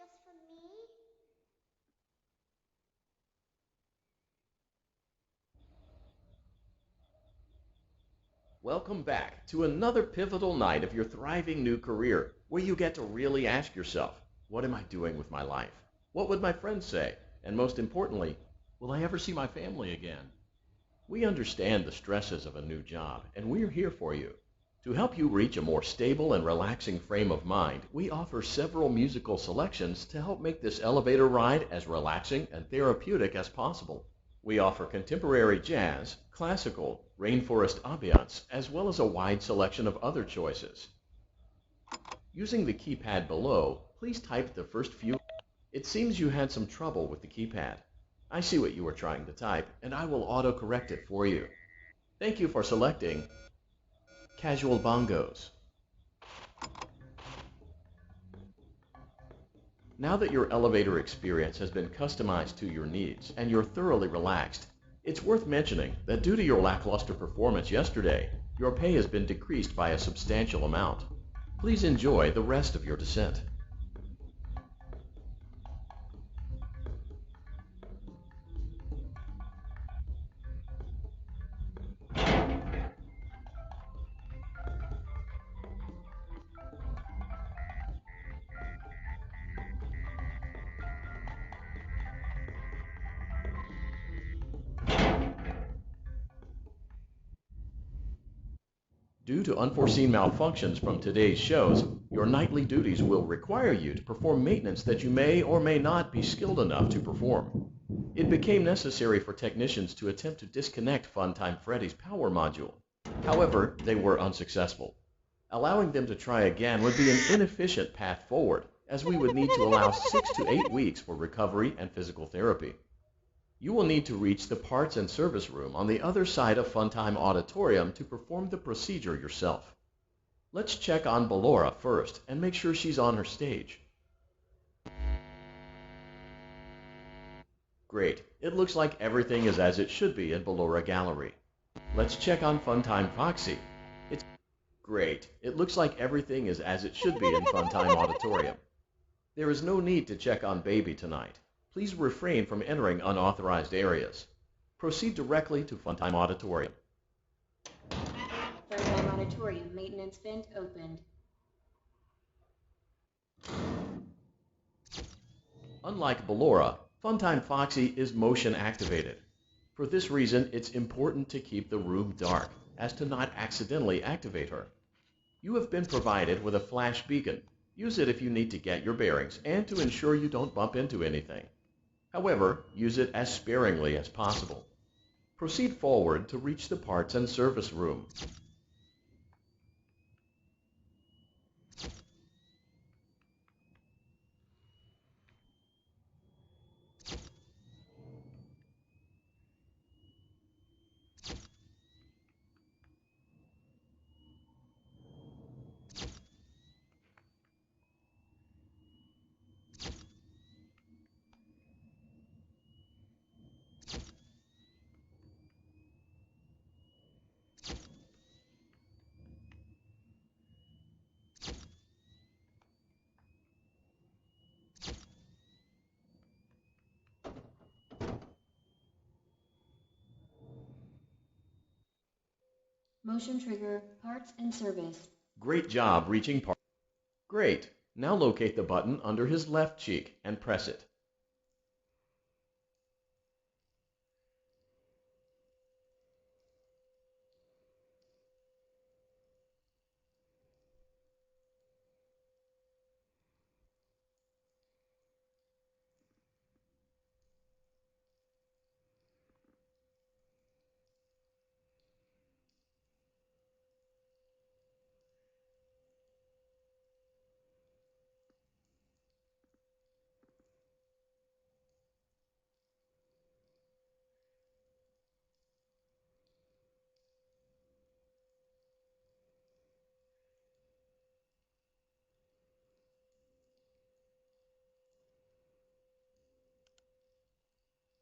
just for me? Welcome back to another pivotal night of your thriving new career, where you get to really ask yourself, what am I doing with my life? What would my friends say? And most importantly, will I ever see my family again? We understand the stresses of a new job, and we're here for you. To help you reach a more stable and relaxing frame of mind, we offer several musical selections to help make this elevator ride as relaxing and therapeutic as possible. We offer contemporary jazz, classical, rainforest ambiance, as well as a wide selection of other choices. Using the keypad below, please type the first few. It seems you had some trouble with the keypad. I see what you were trying to type, and I will auto-correct it for you. Thank you for selecting Casual Bongos. Now that your elevator experience has been customized to your needs and you're thoroughly relaxed, it's worth mentioning that due to your lackluster performance yesterday, your pay has been decreased by a substantial amount. Please enjoy the rest of your descent. Due to unforeseen malfunctions from today's shows, your nightly duties will require you to perform maintenance that you may or may not be skilled enough to perform. It became necessary for technicians to attempt to disconnect Funtime Freddy's power module. However, they were unsuccessful. Allowing them to try again would be an inefficient path forward, as we would need to allow 6 to 8 weeks for recovery and physical therapy. You will need to reach the parts and service room on the other side of Funtime Auditorium to perform the procedure yourself. Let's check on Ballora first and make sure she's on her stage. Great. It looks like everything is as it should be in Ballora Gallery. Let's check on Funtime Foxy. It's great. It looks like everything is as it should be in Funtime Auditorium. There is no need to check on Baby tonight. Please refrain from entering unauthorized areas. Proceed directly to Funtime Auditorium. Funtime Auditorium maintenance vent opened. Unlike Ballora, Funtime Foxy is motion activated. For this reason, it's important to keep the room dark, as to not accidentally activate her. You have been provided with a flash beacon. Use it if you need to get your bearings and to ensure you don't bump into anything. However, use it as sparingly as possible. Proceed forward to reach the parts and service room. Motion trigger, parts and service. Great job reaching parts. Great. Now locate the button under his left cheek and press it.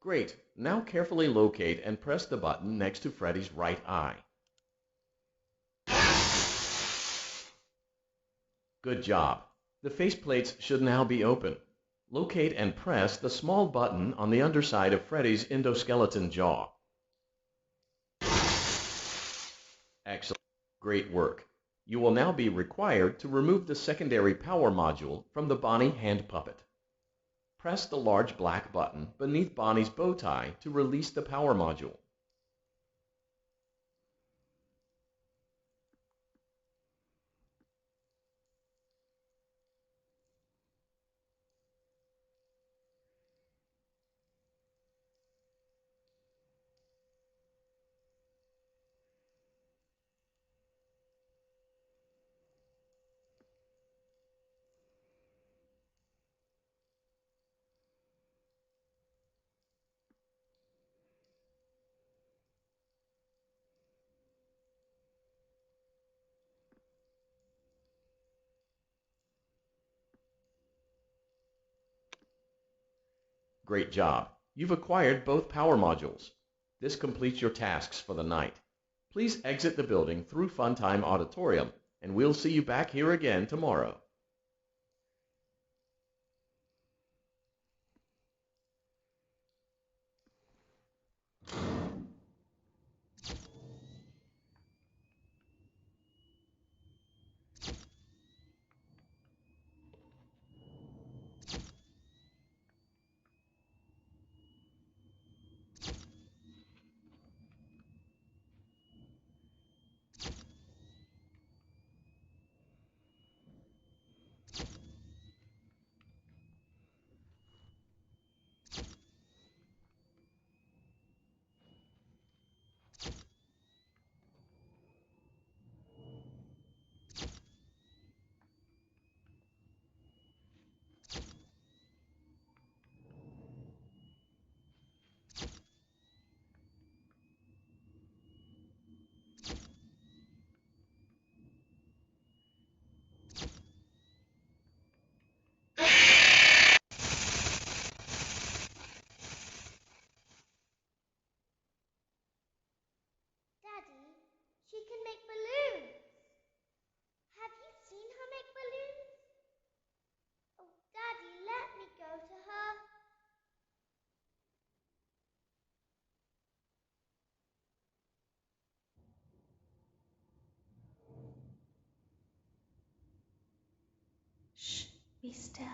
Great. Now carefully locate and press the button next to Freddy's right eye. Good job. The faceplates should now be open. Locate and press the small button on the underside of Freddy's endoskeleton jaw. Excellent. Great work. You will now be required to remove the secondary power module from the Bonnie hand puppet. Press the large black button beneath Bonnie's bow tie to release the power module. Great job. You've acquired both power modules. This completes your tasks for the night. Please exit the building through Funtime Auditorium, and we'll see you back here again tomorrow. Daddy, she can make balloons. Have you seen her make balloons? Oh, Daddy, let me go to her. Shh, be still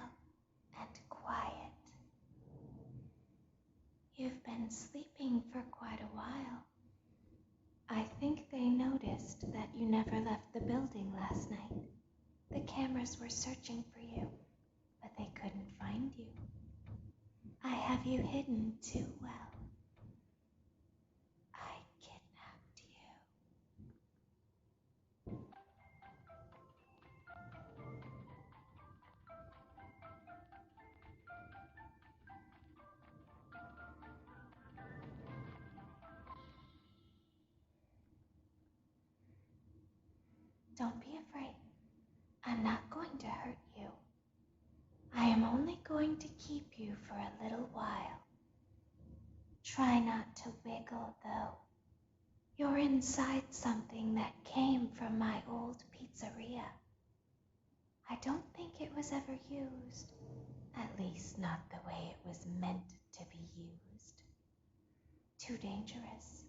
and quiet. You've been sleeping for quite a while. I think they noticed that you never left the building last night. The cameras were searching for you, but they couldn't find you. I have you hidden too well. I kidnapped you. Don't be afraid. I'm not going to hurt you. I am only going to keep you for a little while. Try not to wiggle, though. You're inside something that came from my old pizzeria. I don't think it was ever used. At least not the way it was meant to be used. Too dangerous.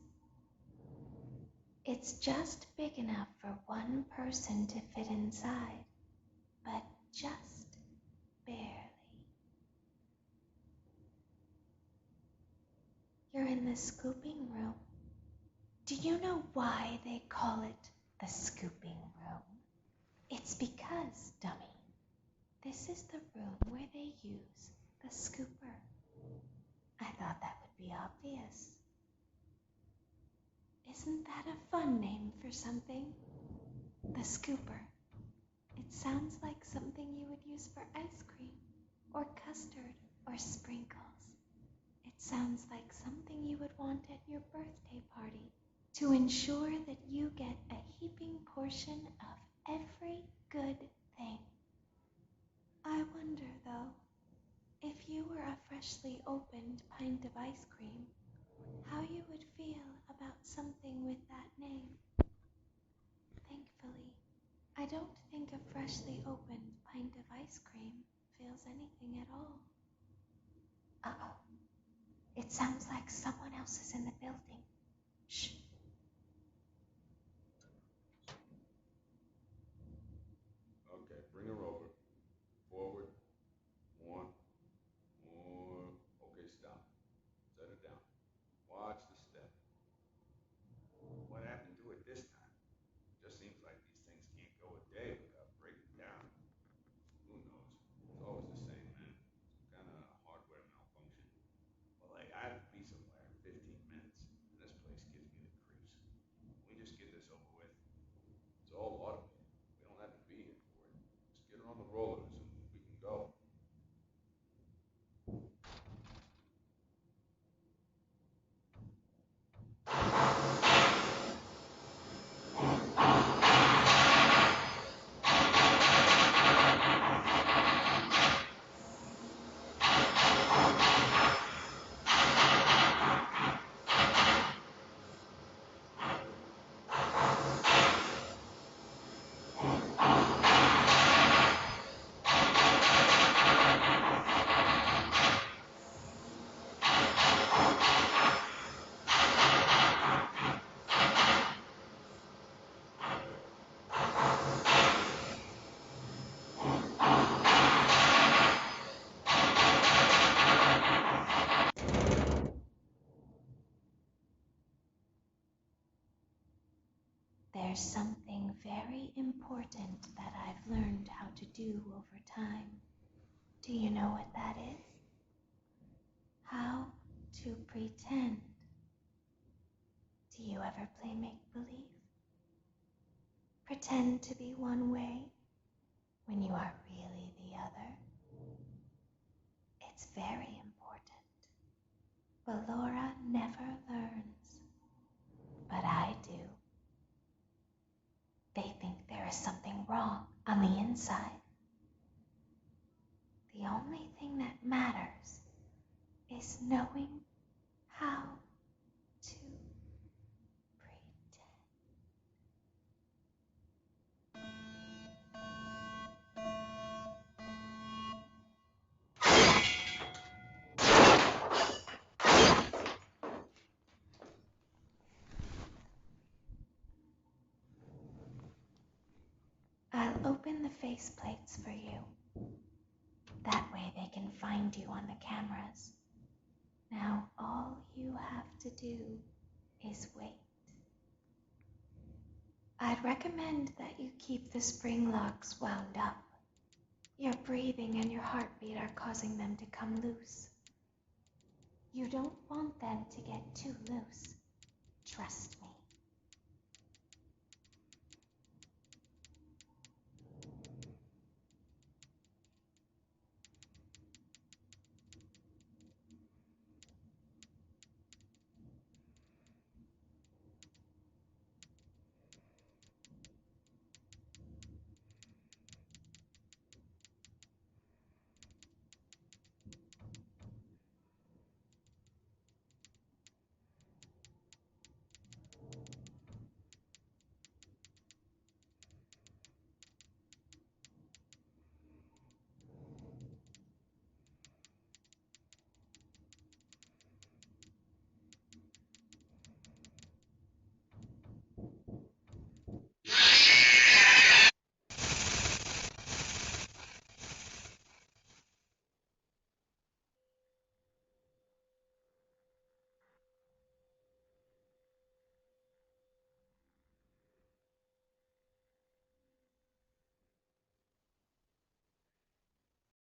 It's just big enough for one person to fit inside, but just barely. You're in the scooping room. Do you know why they call it the scooping room? It's because, dummy, this is the room where they use the scooper. I thought that would be obvious. Isn't that a fun name for something? The scooper. It sounds like something you would use for ice cream, or custard, or sprinkles. It sounds like something you would want at your birthday party to ensure that you get a heaping portion of every good thing. I wonder, though, if you were a freshly opened pint of ice cream, how you would feel about something with that name. Thankfully, I don't think a freshly opened pint of ice cream feels anything at all. It sounds like someone else is in the building. Shh. Okay, bring her over. Forward. One. More. Okay, stop. Set her down. Watch the step. What happened to it this time? Just seems like these things can't go a day without breaking down. Who knows? It's always the same, man. Some kind of hardware malfunction. Well, hey, I have to be somewhere in 15 minutes, and this place gives me the creeps. Can we just get this over with? It's all automated. We don't have to be here for it. Just get her on the rollers and we can go. There's something very important that I've learned how to do over time. Do you know what that is? How to pretend. Do you ever play make-believe? Pretend to be one way when you are really the other. It's very important. But Laura never learns. But I do. They think there is something wrong on the inside. The only thing that matters is knowing how to pretend. I'll open the faceplates for you. That way they can find you on the cameras. Now all you have to do is wait. I'd recommend that you keep the spring locks wound up. Your breathing and your heartbeat are causing them to come loose. You don't want them to get too loose. Trust me.